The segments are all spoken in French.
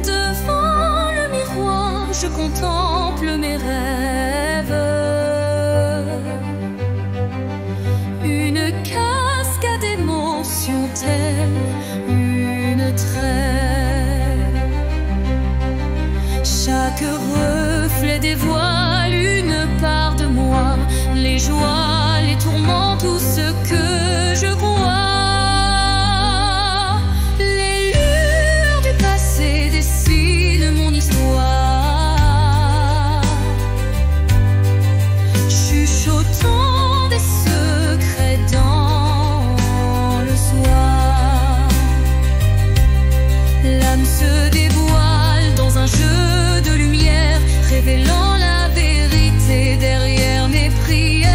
Devant le miroir, je contemple mes rêves. Une cascade d'émotions telle une trêve. Chaque reflet dévoile une part de moi, les joies, les tourments, tout ce que je crois. Les lueurs du passé dessinent mon histoire, chuchotant des secrets dans le soir. L'âme se dévoile dans un jeu de lumière, révélant la vérité derrière mes prières.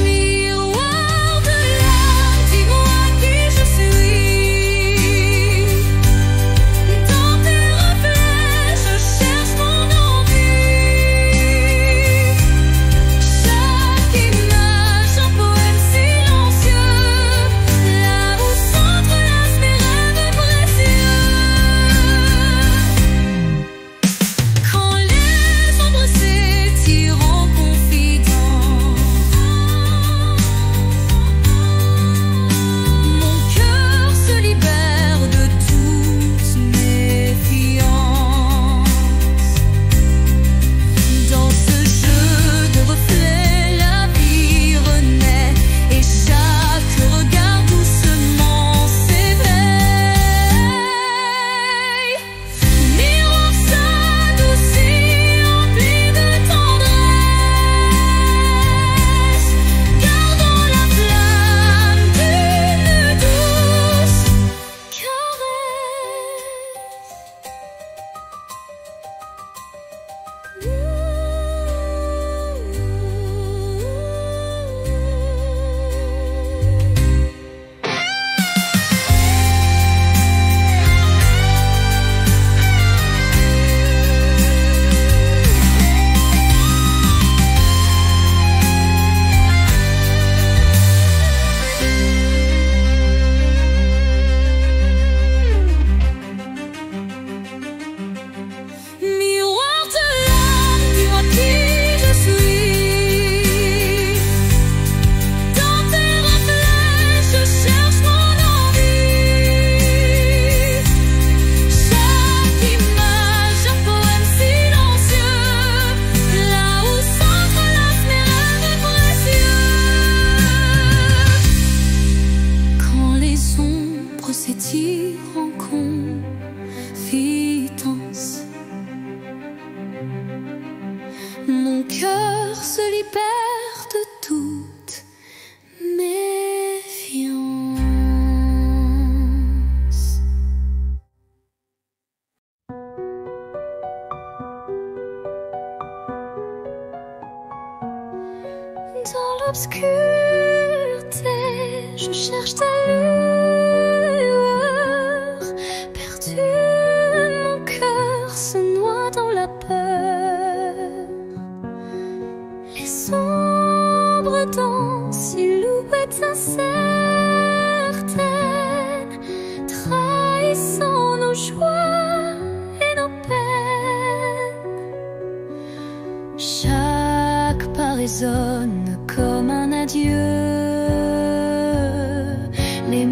Miroir de l'âme, dis-moi qui je suis. Dans tes reflets, je cherche mon envie. Chaque image, un poème silencieux, là où s'entrelacent mes rêves précieux. Quand les ombres s'étirent en confidence, mon cœur se libère de toute méfiance. Dans ce jeu de reflets, la vie renaît et chaque regard doucement s'éveille. Miroir s'adoucit, empli de tendresse, gardant la flamme d'une douce Miroir de l'âme, dis-moi qui je suis. Dans tes reflets, je cherche mon envie. Chaque image, un poème silencieux, là où s'entrelacent mes rêves précieux. Quand les ombres s'étirent en confidence, mon cœur se libère de toute méfiance. Dans l'obscurité, je cherche ta lueur. Perdu, mon cœur se noie dans la peur. Les ombres dansent, silhouettes incertaines, trahissant nos joies et nos peines. Chaque pas résonne comme un adieu. Les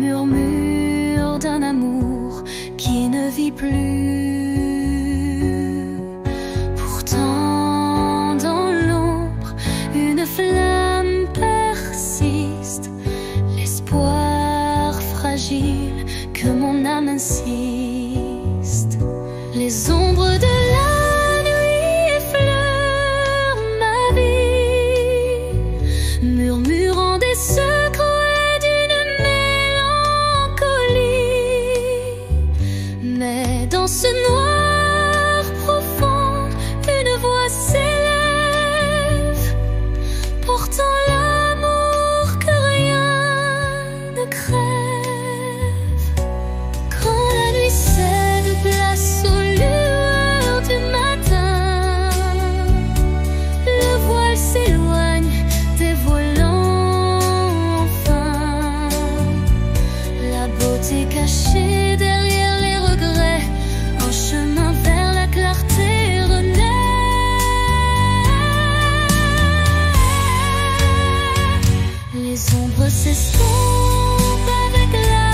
s'estompe avec la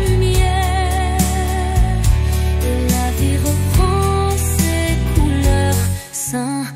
lumière et la vie reprend ses couleurs sincères.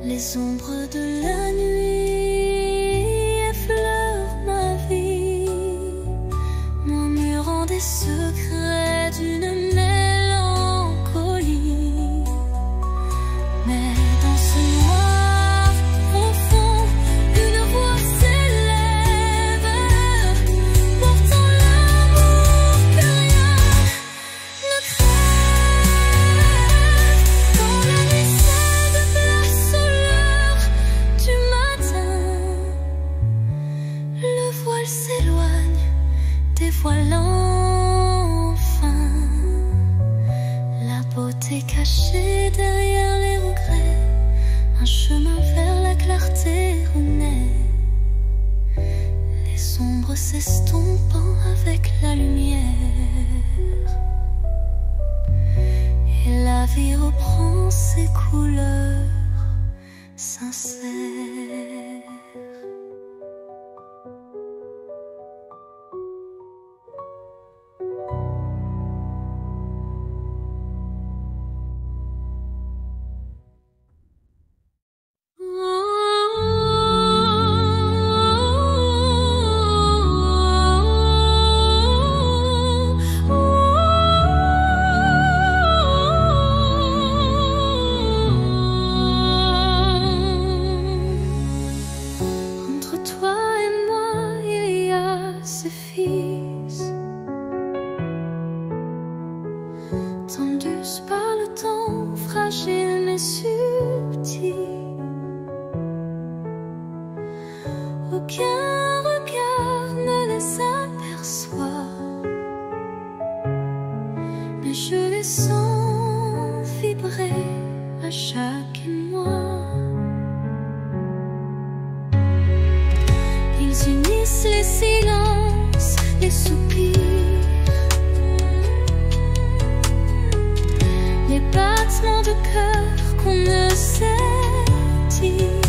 Les ombres de la nuit effleurent ma vie, murmurant des secrets d'une mélancolie. Mais dans ce noir profond, une voix s'élève, portant l'amour que rien ne crève. Quand la nuit cède place au leurre du matin, le voile s'éloigne, dévoilant enfin la beauté cachée derrière les regrets. Un chemin vers la clarté renaît, les ombres s'estompant avec la lumière, et la vie reprend ses couleurs sincères. Entre toi et moi, il y a ce fils, tendus par le temps, fragile mais subtil. Aucun regard ne les aperçoit, mais je les sens vibrer à chaque émoi. Ils unissent les silences, les soupirs, les battements de cœur qu'on ne sait dire.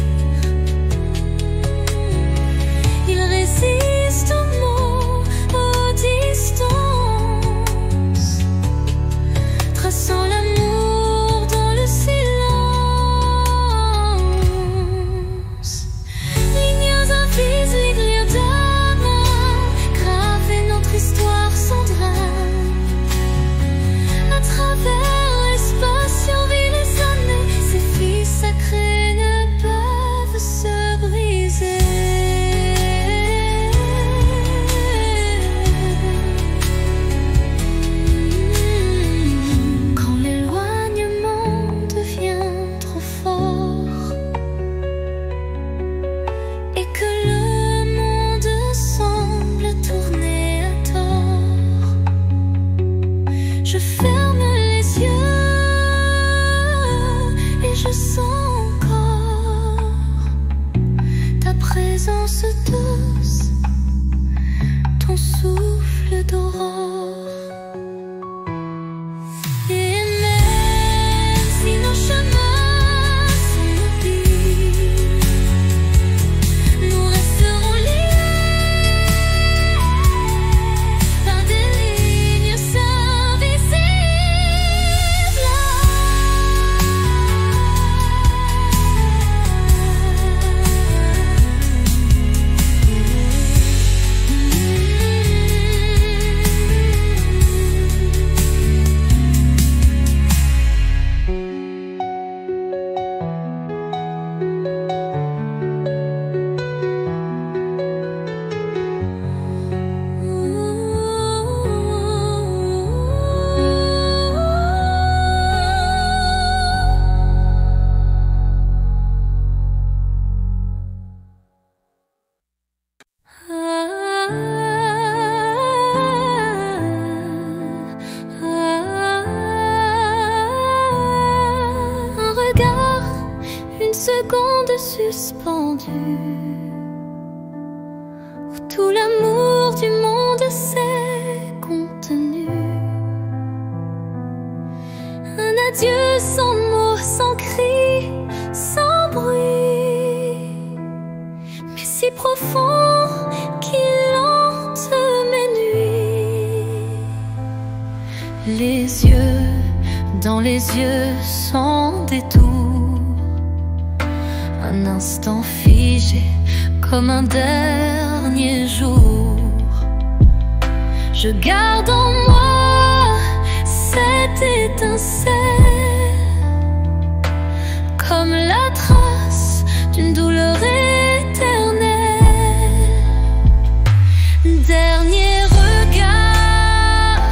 Ils résistent aux mots, aux distances, traçant l'amour dans le silence. Lignes invisibles, lignes d'amour, graver notre histoire sans drame. À travers l'espace survit les années, ces filles sacrées ne peuvent se briser. Quand l'éloignement devient trop fort et que le monde semble tourner à tort, je ferme les yeux et je sens encore ta présence douce, ton souffle d'aurore. Et même si nos chemins sont mobiles, nous resterons liés par des lignes invisibles. suspendu, où tout l'amour du monde s'est contenu. Un adieu sans mots, sans cri, sans bruit, mais si profond qu'il hante mes nuits. Les yeux dans les yeux sans détour, un instant figé comme un dernier jour. Je garde en moi cette étincelle, comme la trace d'une douleur éternelle. Dernier regard,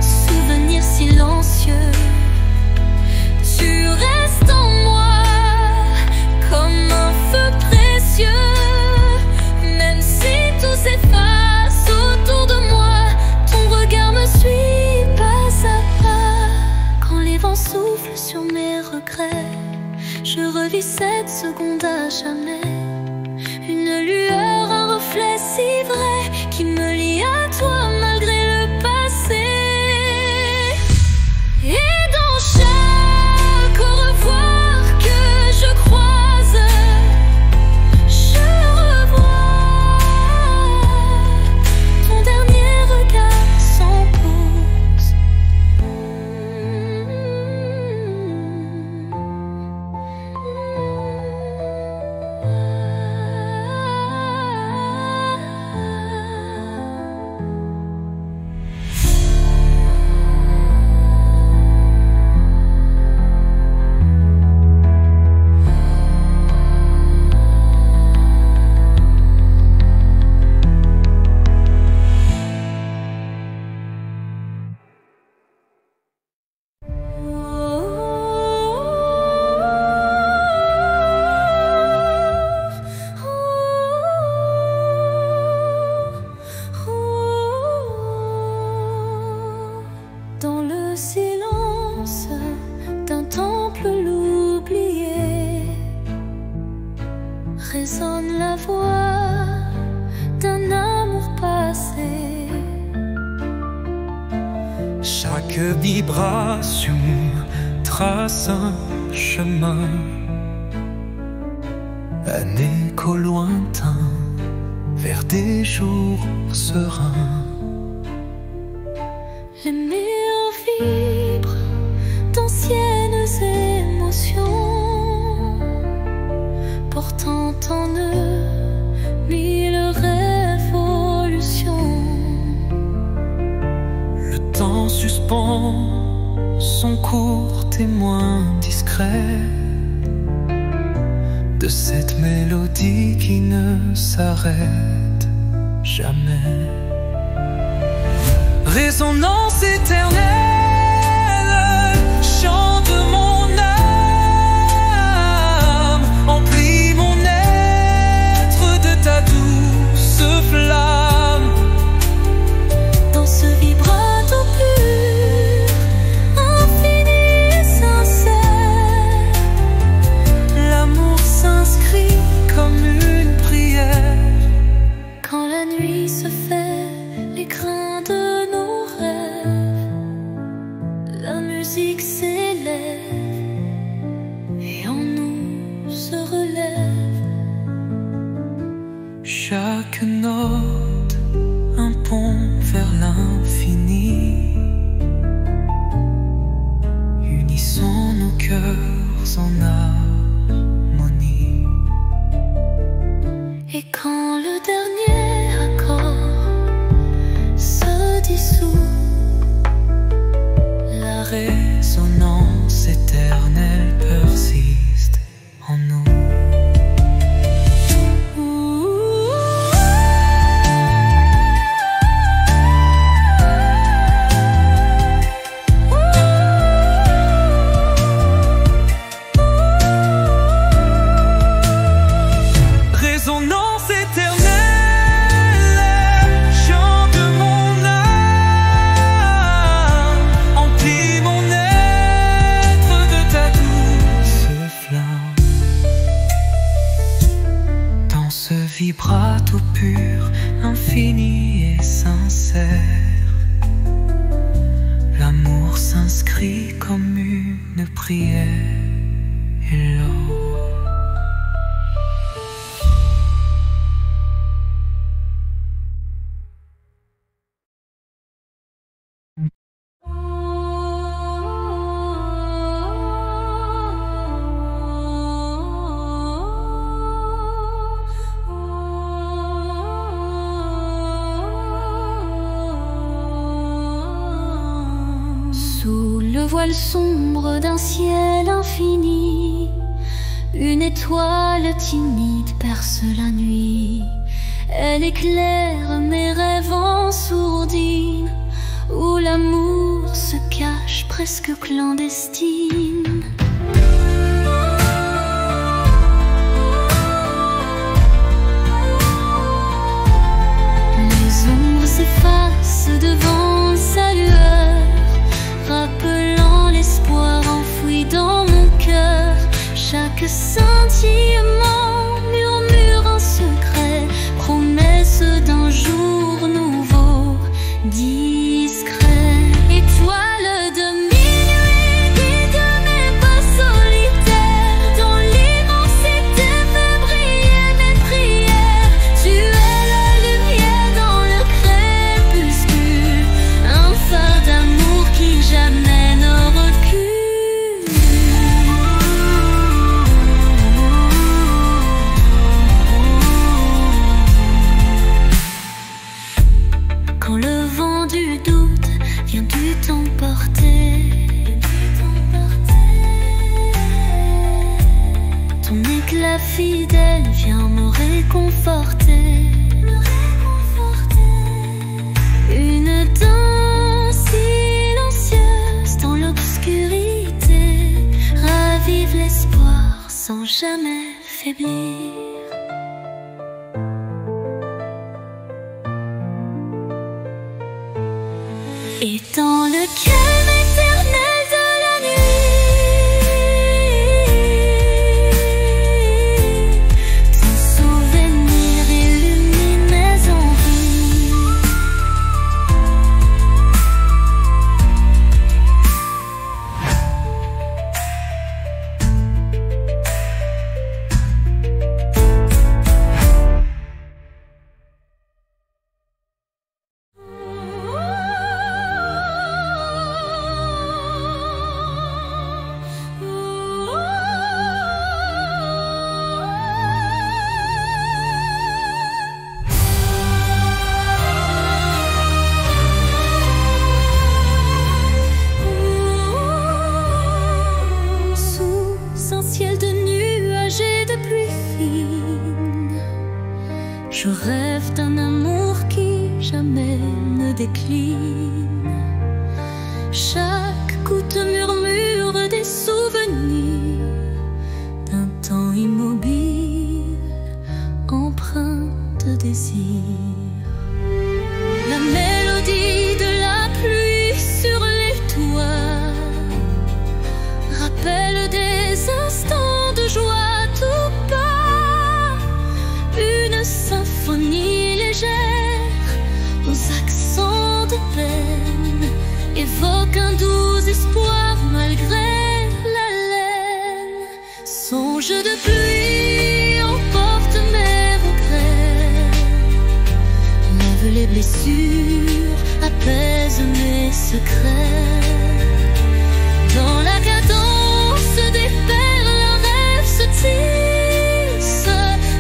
souvenir silencieux, tu restes en moi comme un feu précieux. Même si tout s'efface autour de moi, ton regard me suit pas à pas. Quand les vents soufflent sur mes regrets, je revis cette seconde à jamais. Une lueur, un reflet si vrai qui me lie à toi malgré le passé. Et dans chaque au revoir que je croise, je revois ton dernier regard sans pause. Dans le silence d'un temple l'oublié, résonne la voix d'un amour passé. Chaque vibration trace un chemin, un écho lointain vers des jours sereins. Les murs vibrent d'anciennes émotions, portant en eux mille révolutions. Le temps suspend son court témoin discret de cette mélodie qui ne s'arrête jamais. Résonance éternelle, chante mon âme, emplis mon être de ta douce flamme. Dans ce vibrato pur, infini et sincère, L'amour s'inscrit comme une prière. quand la nuit se fait l'écrin de nos rêves, la musique s'élève et en nous se relève. Chaque note, un pont vers l'infini. Unissons nos cœurs en harmonie. Et quand le dernier accord se dissout, La résonance éternelle persiste en nous. Résonance éternelle, chante mon âme, emplis mon être de ta douce flamme. vibrato pur, infini et sincère. L'amour s'inscrit comme une prière. Hello. Sous le voile sombre d'un ciel infini, une étoile timide perce la nuit. Elle éclaire mes rêves en sourdine, où l'amour se cache presque clandestine. Les ombres s'effacent devant sa lueur, rappelant l'espoir enfoui dans mon cœur. Chaque scintillement murmure un secret, promesse d'un jour nouveau, discret. Étoile de minuit, guide mes pas solitaires, dans l'immensité fait briller mes prières. Tu es la lumière dans le crépuscule, un phare d'amour qui jamais ne recule. Quand le vent du doute vient du t'emporter, ton éclat fidèle vient me réconforter. Une danse silencieuse dans l'obscurité ravive l'espoir sans jamais faiblir. Et dans le calme éternel de la nuit, ton souvenir illumine mes envies. Je rêve d'un amour qui jamais ne décline. Chaque goutte murmure des souvenirs d'un temps immobile, empreint de désir. La mélodie de la pluie sur les toits rappelle des instants de joie tout bas. Une symphonie légère aux accents de peine évoque un doux espoir malgré la laine. Songe de pluie emporte mes regrets, lave les blessures, apaise mes secrets. Dans la cadence des perles, un rêve se tisse,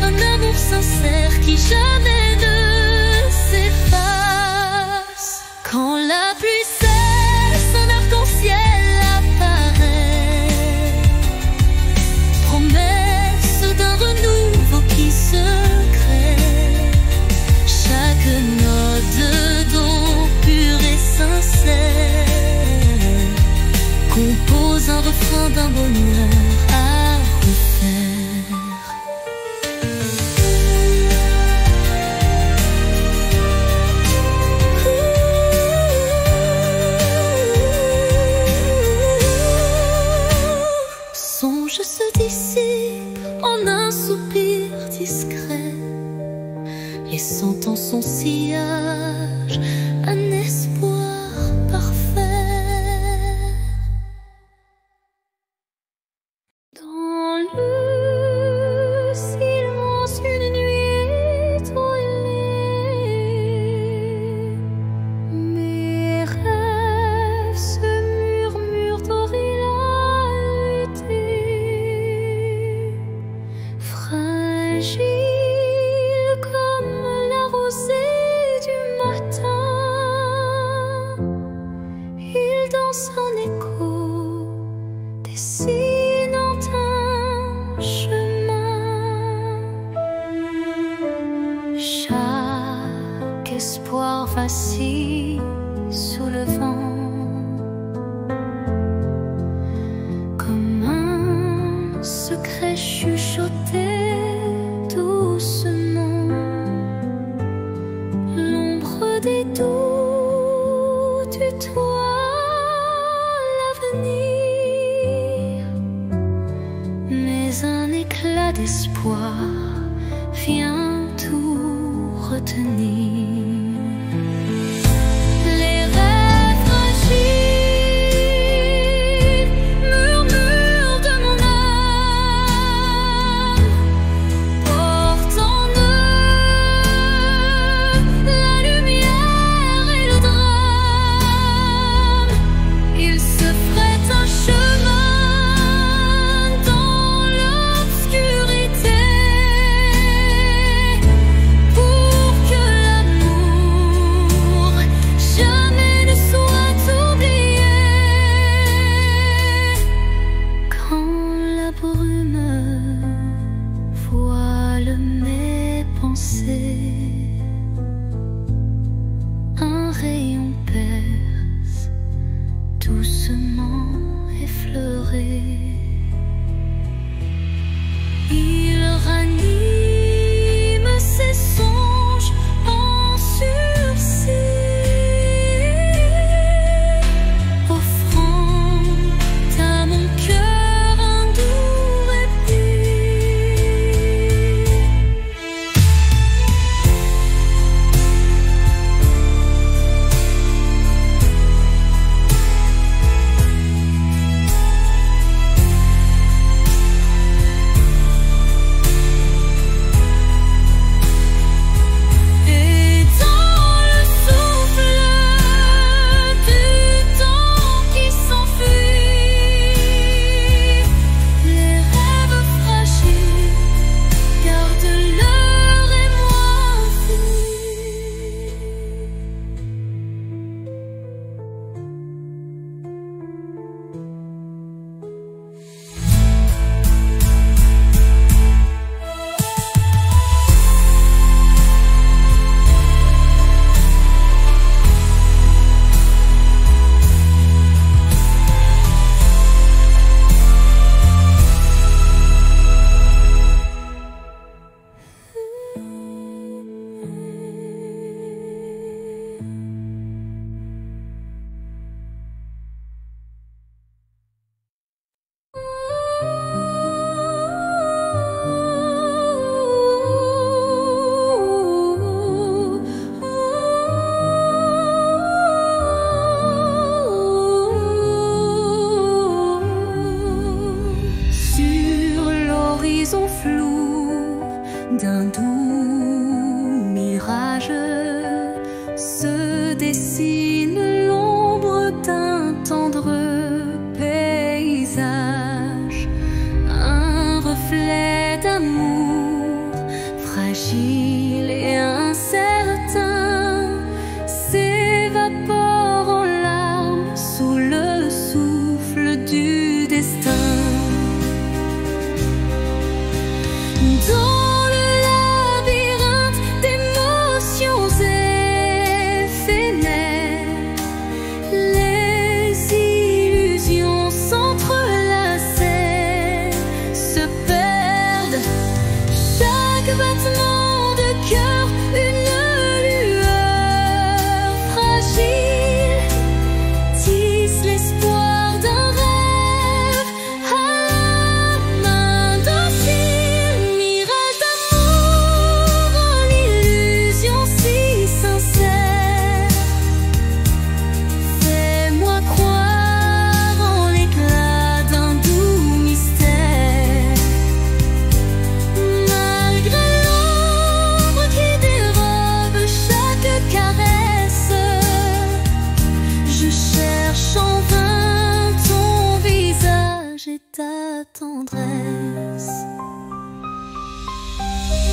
un amour sincère qui jamais ne s'efface. Quand la pluie cesse, un arc-en-ciel apparaît, promesse d'un renouveau. et sentant son sillage un espoir parfait. Dans le silence une nuit étoilée, mes rêves se murmurent aux réalités, fragiles comme la rosée du matin. Il danse en écho, dessinant un chemin. Chaque espoir vacille sous le vent, comme un secret chuchoté doucement. L'ombre des doutes tutoie l'avenir, mais un éclat d'espoir vient tout retenir. Les rêves fragiles murmurent de mon âme, portent en eux la lumière et le drame. Ils se frayent un chemin dans l'obscurité pour que l'amour jamais ne soit oublié. Quand la brume voile mes pensées, un rayon perce doucement effleuré. Il ranime ses songes en sursis, offrant à mon cœur un doux répit. Et dans le souffle du temps qui s'enfuit, les rêves fragiles gardent leur émoi infini. Sur l'horizon flou d'un doux mirage se dessine l'ombre d'un tendre paysage, un reflet d'amour fragile et incertain s'évapore en larmes sous le souffle du destin. Dans le labyrinthe d'émotions éphémères, sa tendresse.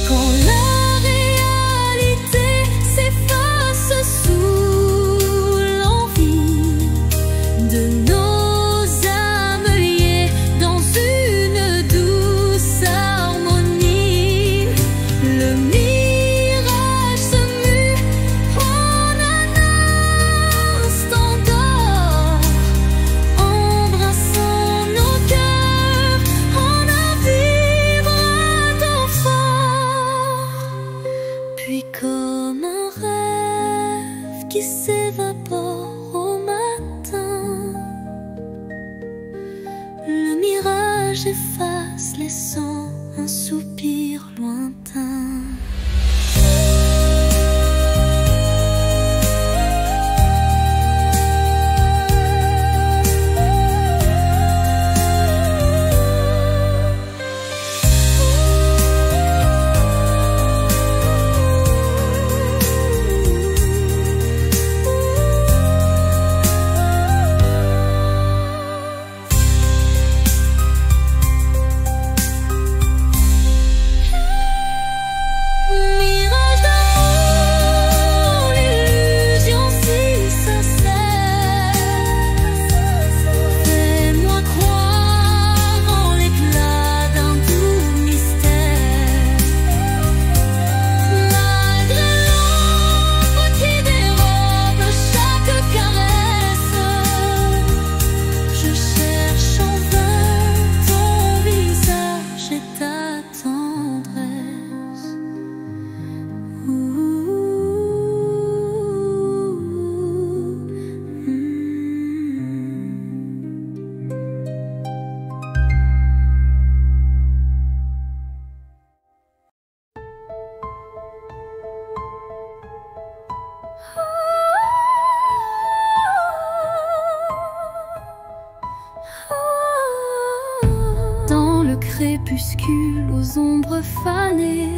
Quand la réalité s'efface sous l'envie de nos âmes liées dans une douce harmonie, le mirage se mue en un instant d'or, embrassant nos cœurs en un vibrato fort. Puis comme un rêve qui s'évapore au matin, le mirage efface, laissant un soupir lointain. Mirage d'amour, l'illusion si sincère, fais-moi croire en l'éclat d'un doux mystère. Malgré l'ombre qui dérobe chaque caresse, je cherche en vain ton visage et ta tendresse. Dans le crépuscule aux ombres fanées,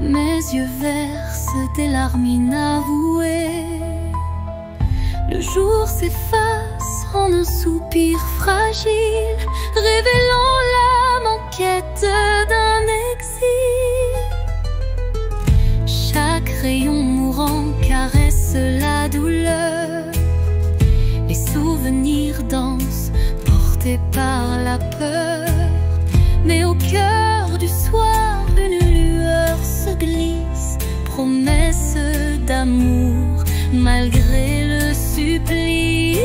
mes yeux versent des larmes inavouées. Le jour s'efface en un soupir fragile, révélant l'âme en quête d'un exil. Chaque rayon mourant caresse la douleur, les souvenirs dansent portés par la peur. Mais au cœur du soir, une lueur se glisse, promesse d'amour malgré le supplice.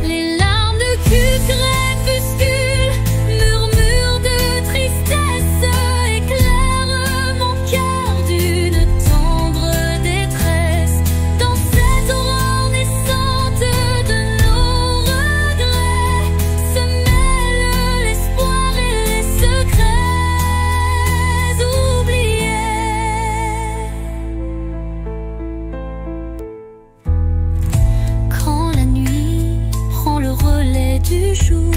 Les larmes de crépuscule, murmures de tristesse, éclairent mon cœur d'une tendre détresse. Dans cette aurore naissante de nos regrets se mêlent l'espoir et les secrets oubliés. Quand la nuit prend le relais du jour,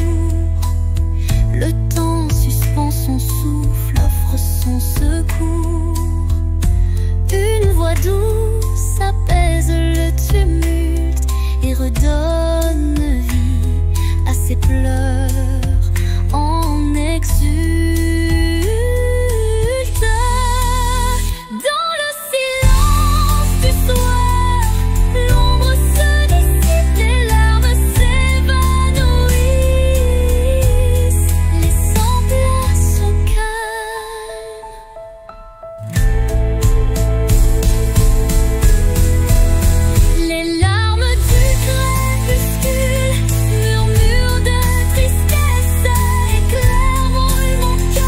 le temps suspend son souffle, offre son secours. Une voix douce apaise le tumulte et redonne vie à ses pleurs en exulte. Dans le silence du soir, l'ombre se dissipe, les larmes s'évanouissent, laissant place au calme. Les larmes du crépuscule, murmures de tristesse, éclairent mon cœur.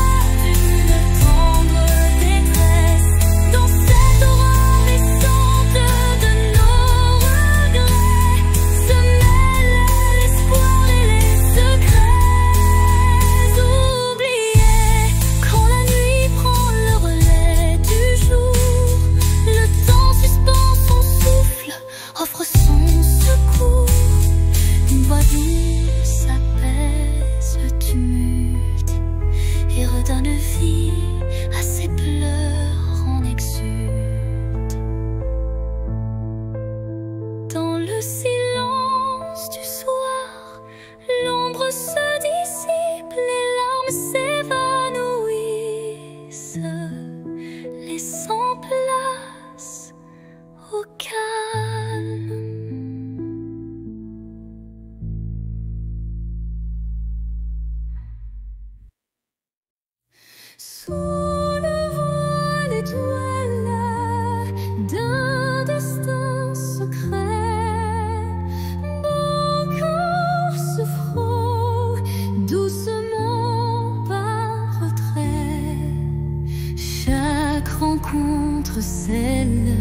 chaque rencontre scelle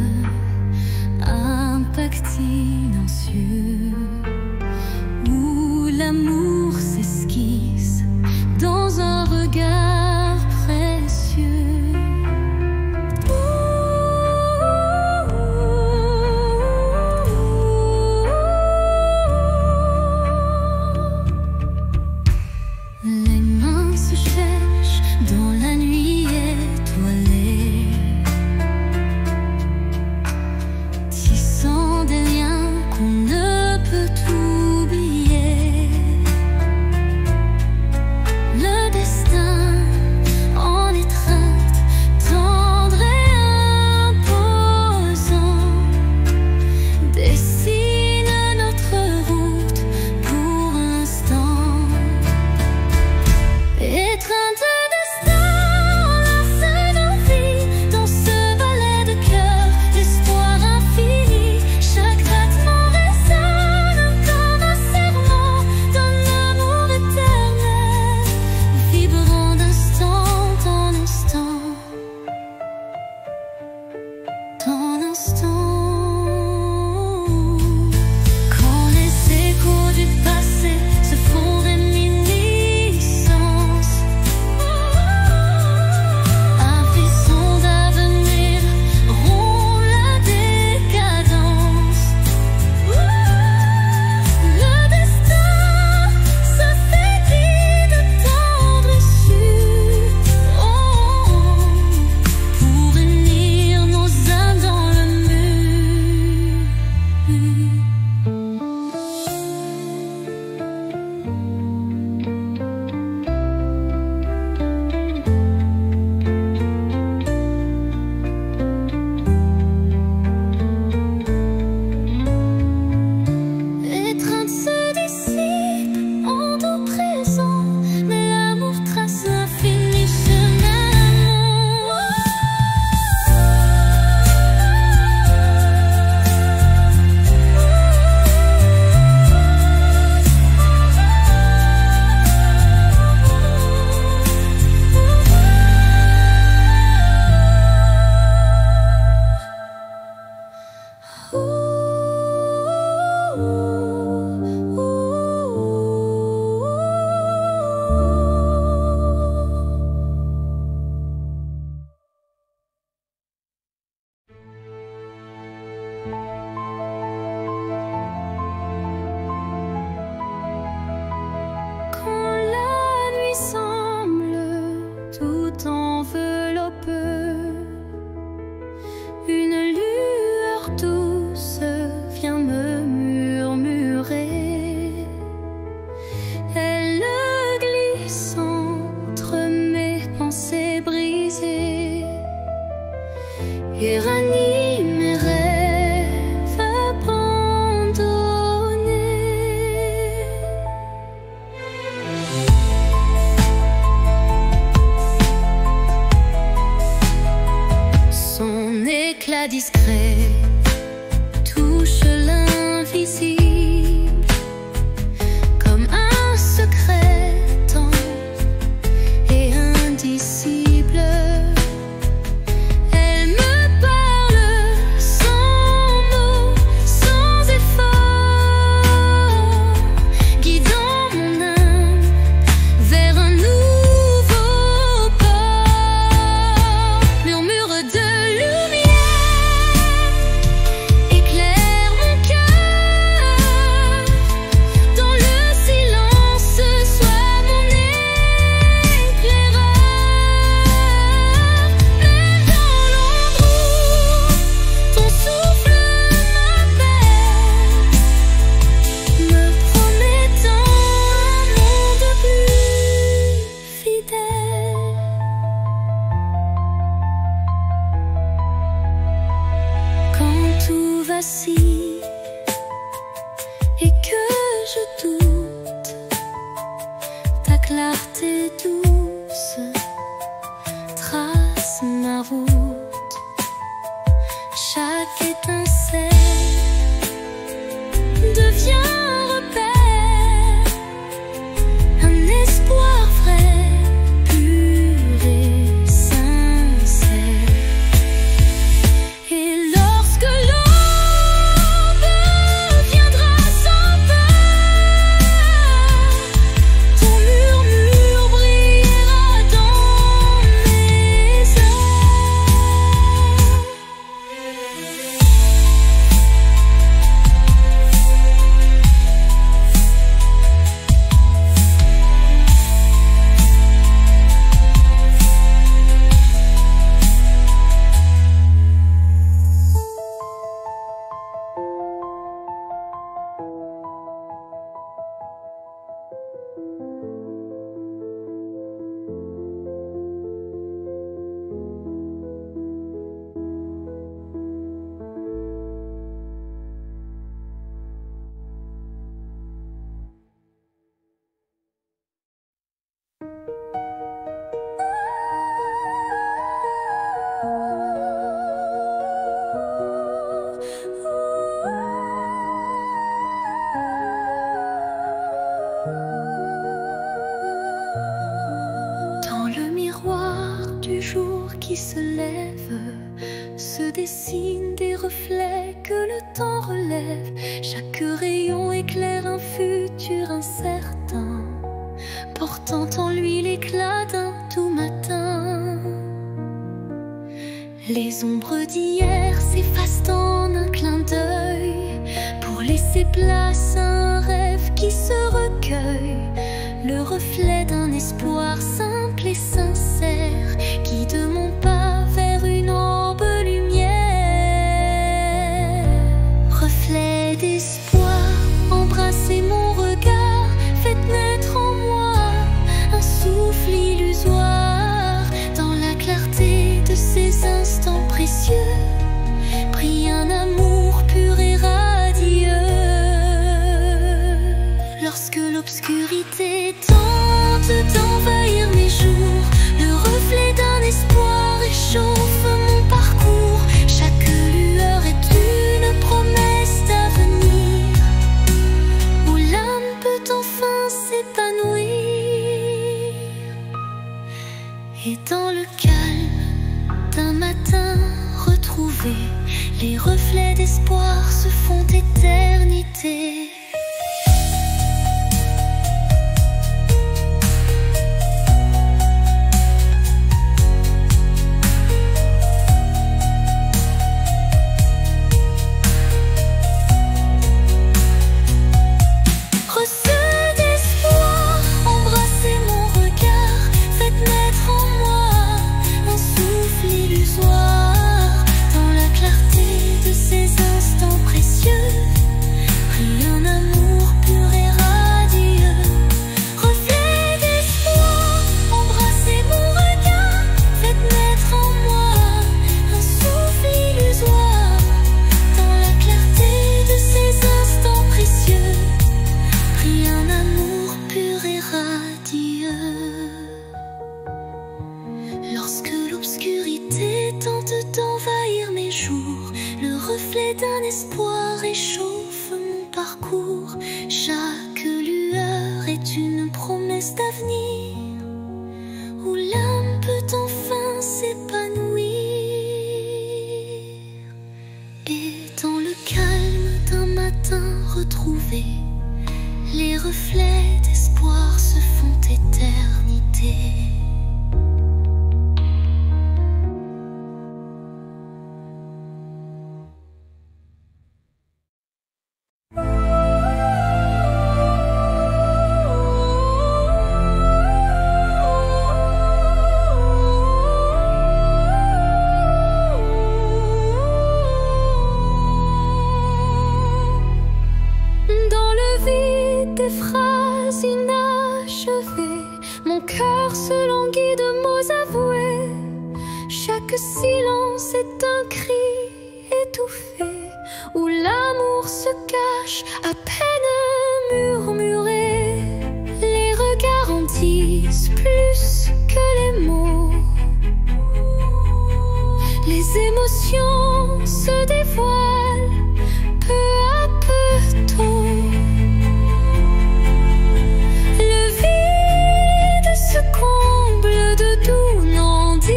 un pacte silencieux où l'amour s'esquisse dans un regard précieux. Les mains se cherchent dans la nuit étoilée, tissant des liens qu'on ne peut oublier. Le destin en étreinte, tendre et imposant, dessine notre route pour l'instant. Étreinte de destin, enlace nos vies dans ce ballet de cœur, d'espoir infini. Chaque battement résonne comme un serment d'un amour éternel, vibrant d'instant en instant, en instant. Quand les échos du passé se font réminiscence, un frisson d'avenir rompt la décadence. Le destin se fait dit de tendre pour unir nos âmes dans le mur. Étreinte se dissipe en doux présent, mais l'amour trace l'infini chemin. Quand la nuit semble tout envelopper, une lueur douce vient me murmurer. Elle glisse entre mes pensées brisées et ranime mes rêves abandonnés. Son éclat discret touche l'invisible comme un secret tendre et indicible. Elle me parle sans mots, sans effort, guidant mon âme vers un nouveau port. Murmure de lumière éclaire mon cœur, dans le silence sois mon éclaireur. Même dans l'ombre où ton souffle m'appelle, me promettant un monde plus fidèle. Quand tout vacille et que je doute, ta clarté douce trace ma route. Chaque étincelle devient un repère, un espoir vrai, pur et sincère. lève, se dessinent des reflets que le temps relève. Chaque rayon éclaire un futur incertain, portant en lui l'éclat d'un doux matin. Les ombres d'hier s'effacent en un clin d'œil pour laisser place à un rêve qui se recueille. Le reflet d'un espoir simple et sincère guide mon pas vers une orbe lumière. Reflet d'espoir, embrassez mon regard, faites naître en moi un souffle illusoire. Dans la clarté de ces instants précieux brille un amour pur et radieux. Lorsque l'obscurité tente d'envahir mes jours, le reflet d'un espoir réchauffe mon parcours. Chaque lueur est une promesse d'avenir, où l'âme peut enfin s'épanouir. Et dans le calme d'un matin retrouvé, les reflets d'espoir se font éternité. Lorsque l'obscurité tente d'envahir mes jours, le reflet d'un espoir réchauffe mon parcours. Chaque lueur est une promesse d'avenir, où l'âme peut enfin s'épanouir. Et dans le calme d'un matin retrouvé, les reflets d'espoir se font éternité. Phrases inachevées, mon cœur se languit de mots avoués. Chaque silence est un cri étouffé, où l'amour se cache à peine murmuré. Les regards en disent plus que les mots, les émotions se dévoilent peu à peu tôt. Comble de doux non-dits,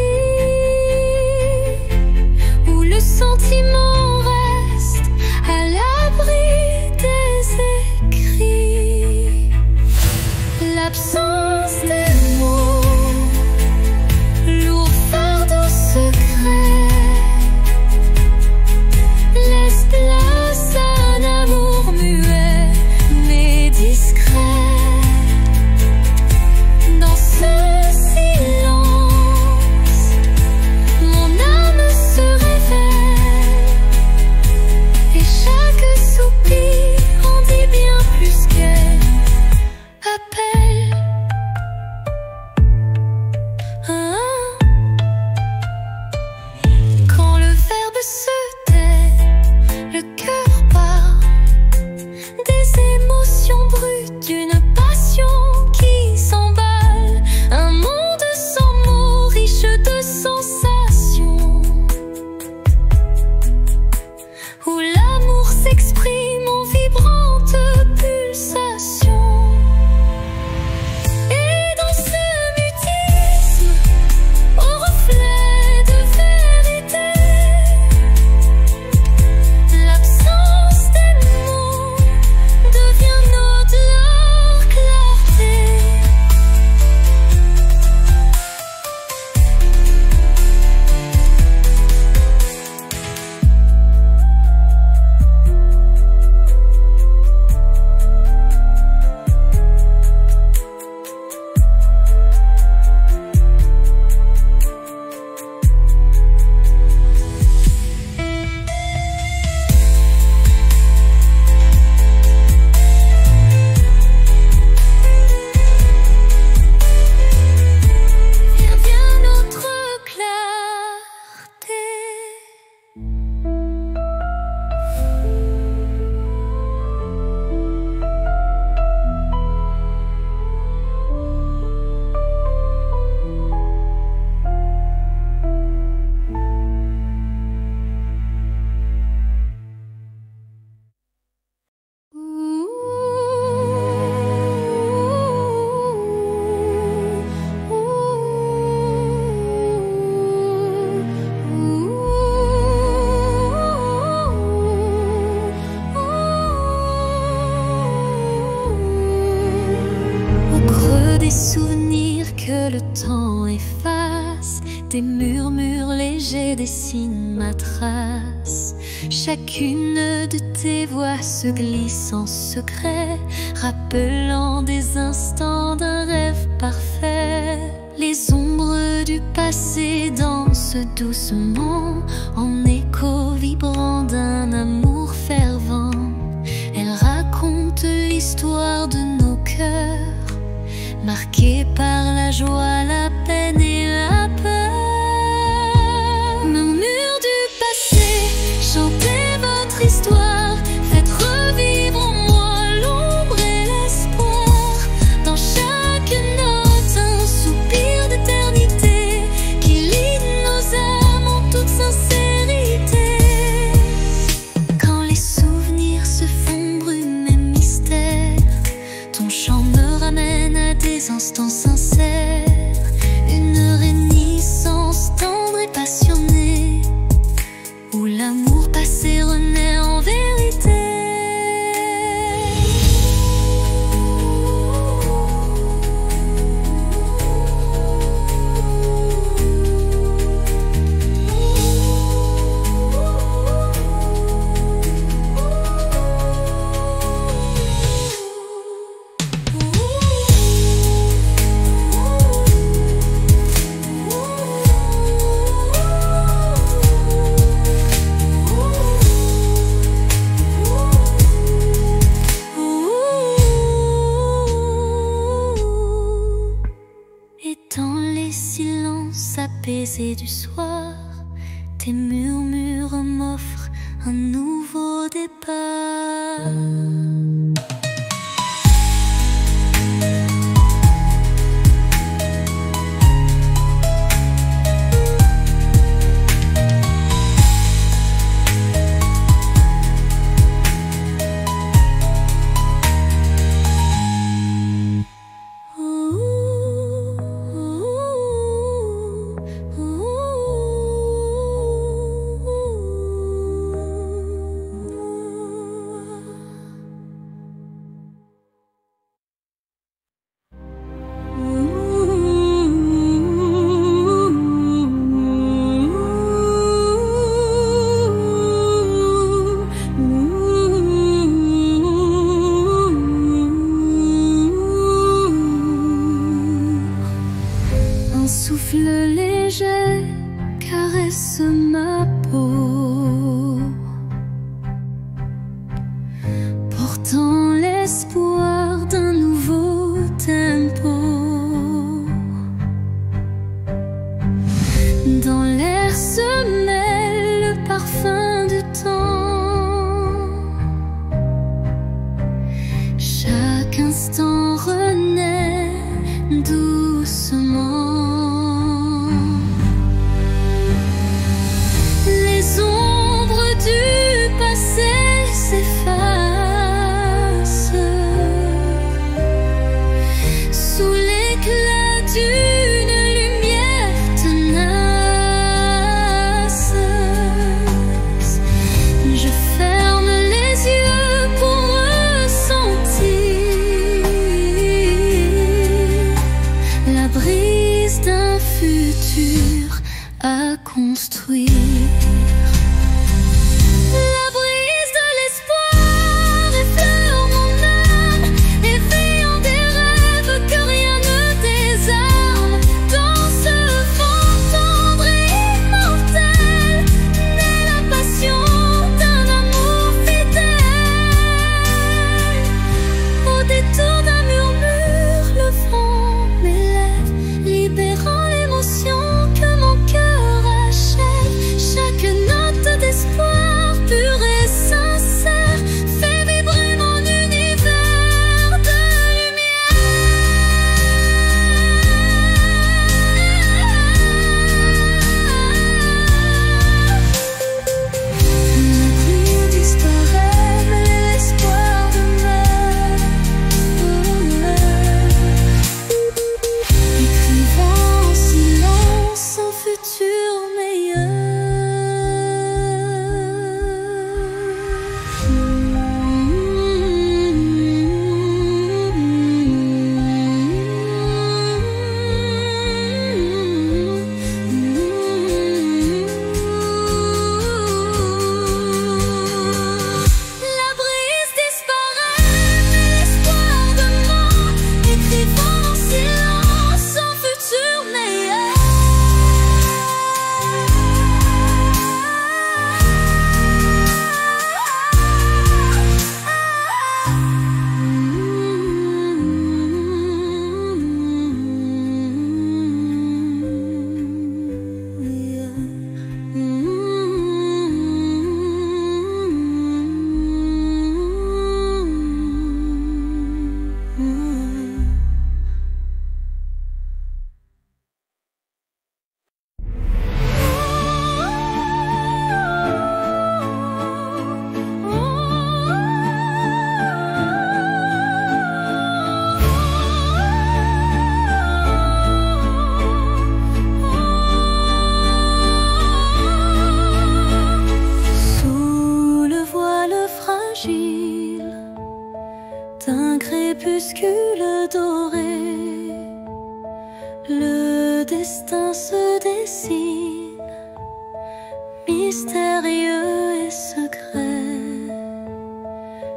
où le sentiment reste à l'abri des écrits. L'absence des mots, lourd fardeau secret, murmure léger dessine ma trace. Chacune de tes voix se glisse en secret, rappelant des instants d'un rêve parfait. Les ombres du passé dansent doucement, en écho vibrant d'un amour fervent. Elles racontent l'histoire de nos cœurs, marqués par la joie, la peine et la peur. Murmure du passé, chantez votre histoire, faites revivre en moi l'ombre et l'espoir. Dans chaque note, un soupir d'éternité qui lie nos âmes en toute sincérité. Quand les souvenirs se font brume et mystère, ton chant me ramène à des instants sincères. Une réminiscence tendre et passionnée, où l'amour passé renaît en vérité. Et dans les silences apaisés du soir, tes murmures m'offrent un nouveau départ. Un souffle léger caresse ma peau, portant l'espoir d'un nouveau tempo. Dans l'air se mêle le parfum du temps. Chaque instant renaît doucement. Les ombres du passé s'effacent sous l'éclat d'une lumière tenace. Je ferme les yeux pour ressentir la brise d'un futur à construire. La brise de l'espoir effleure mon âme, éveillant des rêves que rien ne désarme. Dans ce vent tendre et immortel naît la passion d'un amour fidèle. Au détour d'un murmure, le vent m'élève, libérant l'émotion que mon cœur achève. Chaque note mystérieux et secret.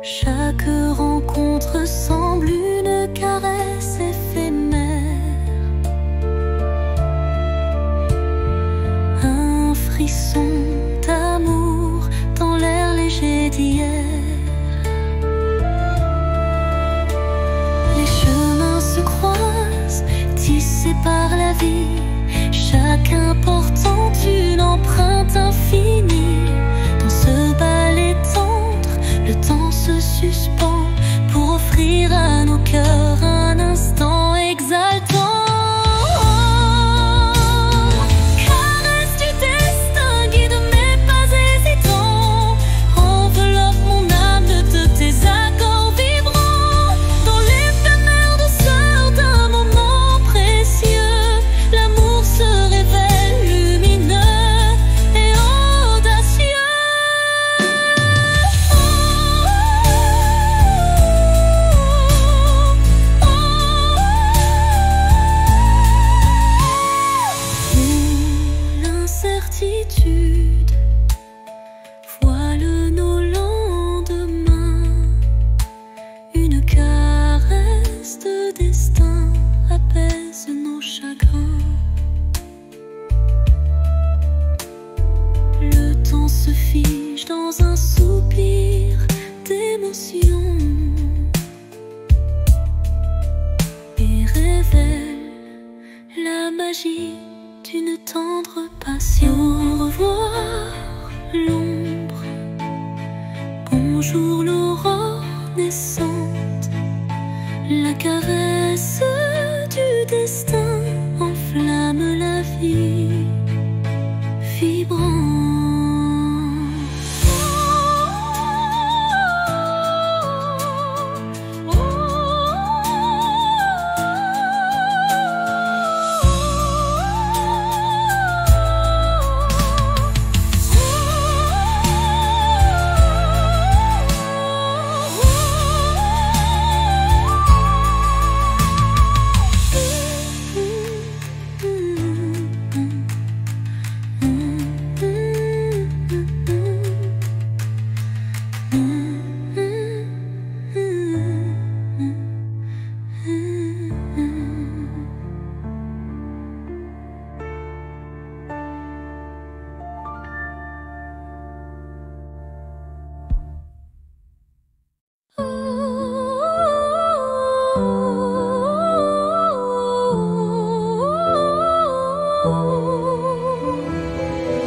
Chaque rencontre semble une caresse éphémère, un frisson d'amour dans l'air léger d'hier. Les chemins se croisent, tissés par la vie, chacun portant une empreinte infinie. Dans ce ballet tendre, le temps se suspend pour offrir à nos cœurs un instant exaltant. Caresse du destin, guide mes pas hésitants, enveloppe mon âme de tes accords vibrants. Dans l'éphémère douceur d'un moment précieux, l'amour se révèle lumineux et audacieux. L'incertitude voile nos lendemains, une caresse de destin apaise nos chagrins. Le temps se fige dans un soupir d'émotion et révèle la magie d'une tendre passion. Au revoir l'ombre, bonjour l'aurore naissante. La caresse du destin enflamme la vie vibrante.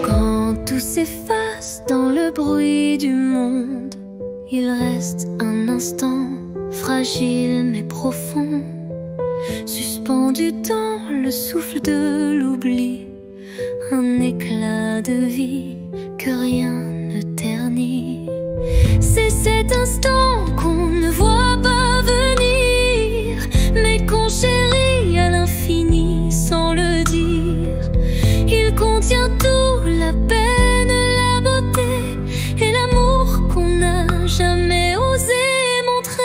Quand tout s'efface dans le bruit du monde, il reste un instant fragile mais profond, suspendu dans le souffle de l'oubli, un éclat de vie que rien ne ternit. C'est cet instant qu'on ne voit pas venir, mais qu'on chérit à l'infini sans le dire. Il contient tout, la peine, la beauté et l'amour qu'on n'a jamais osé montrer.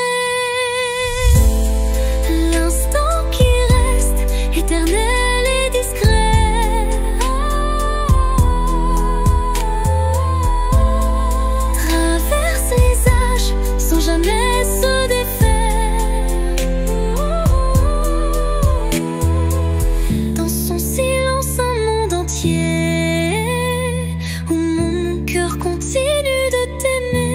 L'instant qui reste éternel et discret, traverse les âges sans jamais se défaire. Dans son silence un monde entier, où mon cœur continue de t'aimer.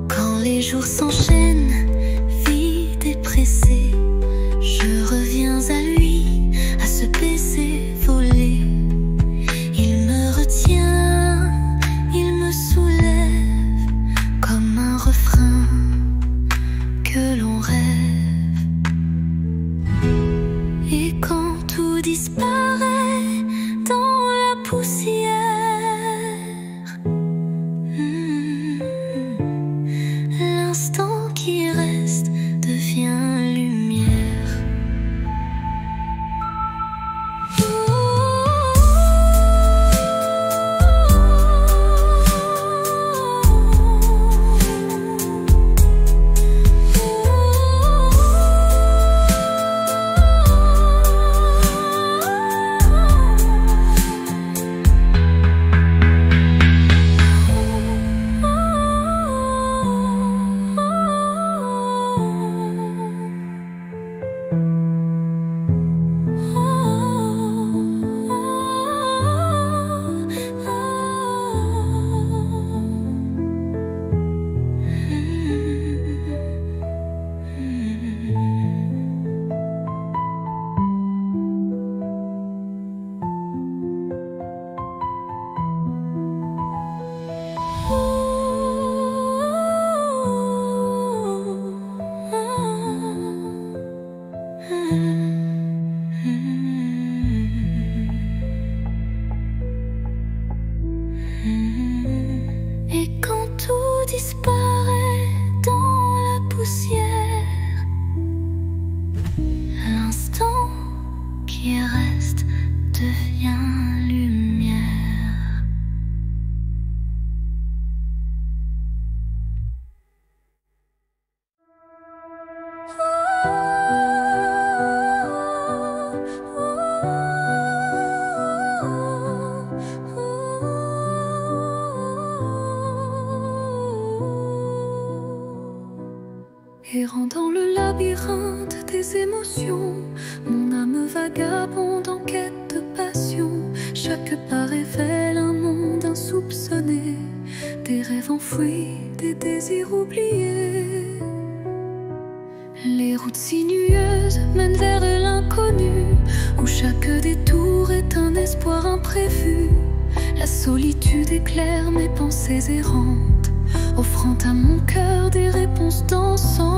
Quand les jours s'enchaînent, vides et pressés, je reviens à lui, à ce baiser volé. Il me retient, il me soulève, comme un refrain que l'on rêve. Et quand tout disparaît dans la poussière, l'instant qui reste devient lumière. Errant dans le labyrinthe des émotions, mon âme vagabonde en quête de passion. Chaque pas révèle un monde insoupçonné, des rêves enfouis, des désirs oubliés. Les routes sinueuses mènent vers l'inconnu, où chaque détour est un espoir imprévu. La solitude éclaire mes pensées errantes, offrant à mon cœur des réponses dansantes.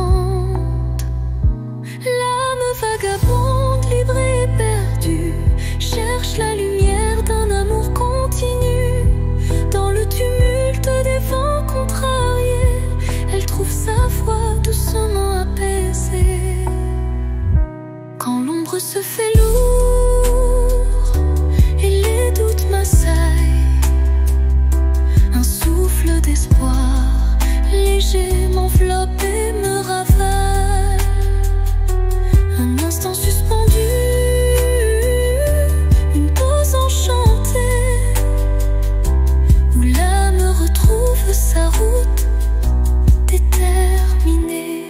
L'âme vagabonde, libre et perdue, cherche la lumière d'un amour continu. Dans le tumulte des vents contrariés, elle trouve sa voie doucement apaisée. Quand l'ombre se fait lourde et les doutes m'assaillent, un souffle d'espoir léger m'enveloppe et me ravale. Un instant suspendu, une pause enchantée, où l'âme retrouve sa route déterminée.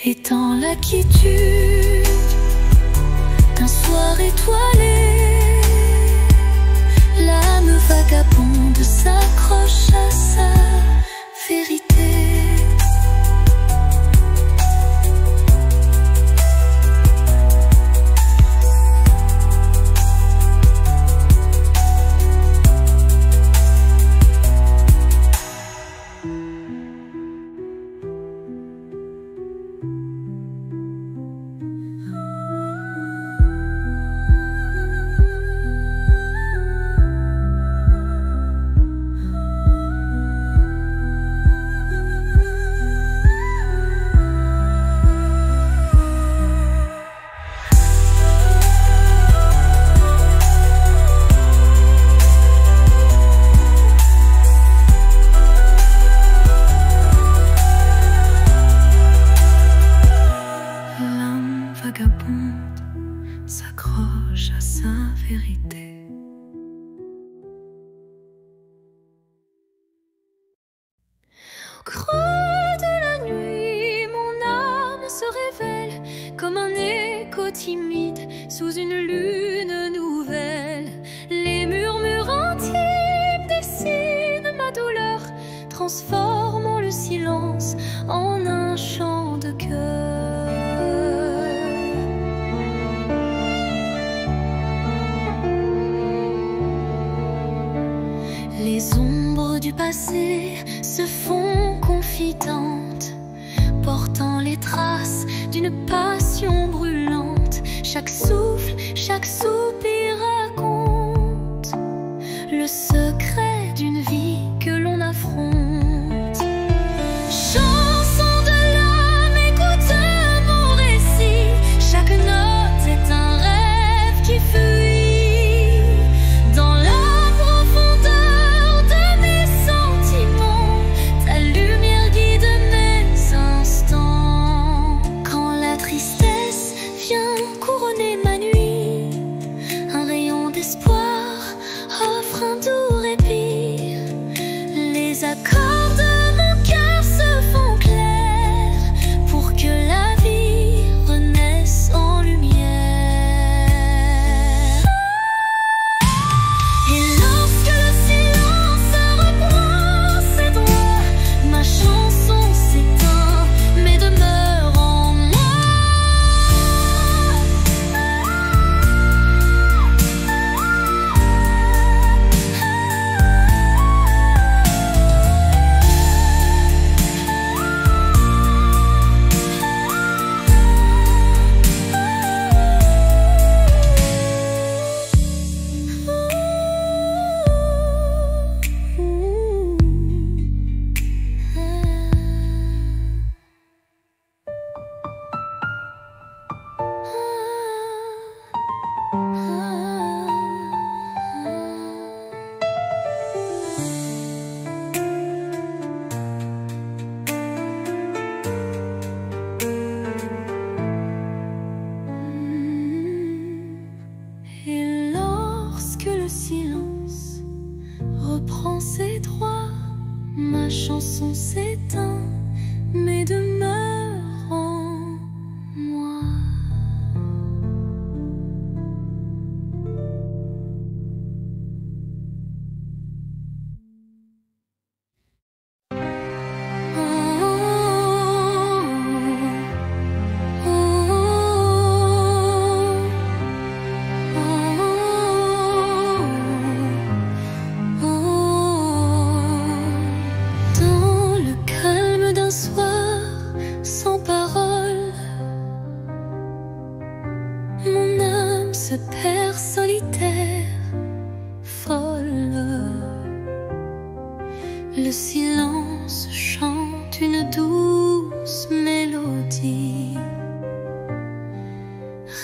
Et dans la quiétude d'un soir étoilé, l'âme vagabonde s'accroche à sa vérité. S'accroche à sa vérité. Au creux de la nuit, mon âme se révèle comme un écho timide sous une lune nouvelle. Les murmures intimes dessinent ma douleur, transformant le silence en un chant de cœur. Les ombres du passé se font confidentes, portant les traces d'une passion brûlante. Chaque souffle, chaque soupir raconte le secret d'une vie que l'on affronte. Chanson de l'âme, écoute mon récit. Chaque note est un rêve qui fuit.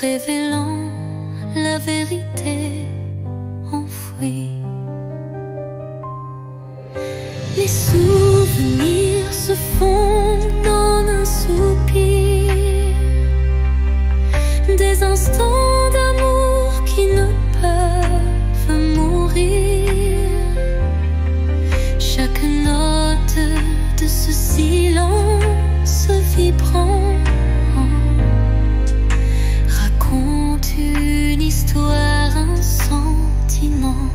révélant la vérité enfouie. Les souvenirs se fondent en un soupir, des instants d'amour qui ne peuvent mourir. Chaque note de ce silence vibrant raconte une histoire, un sentiment.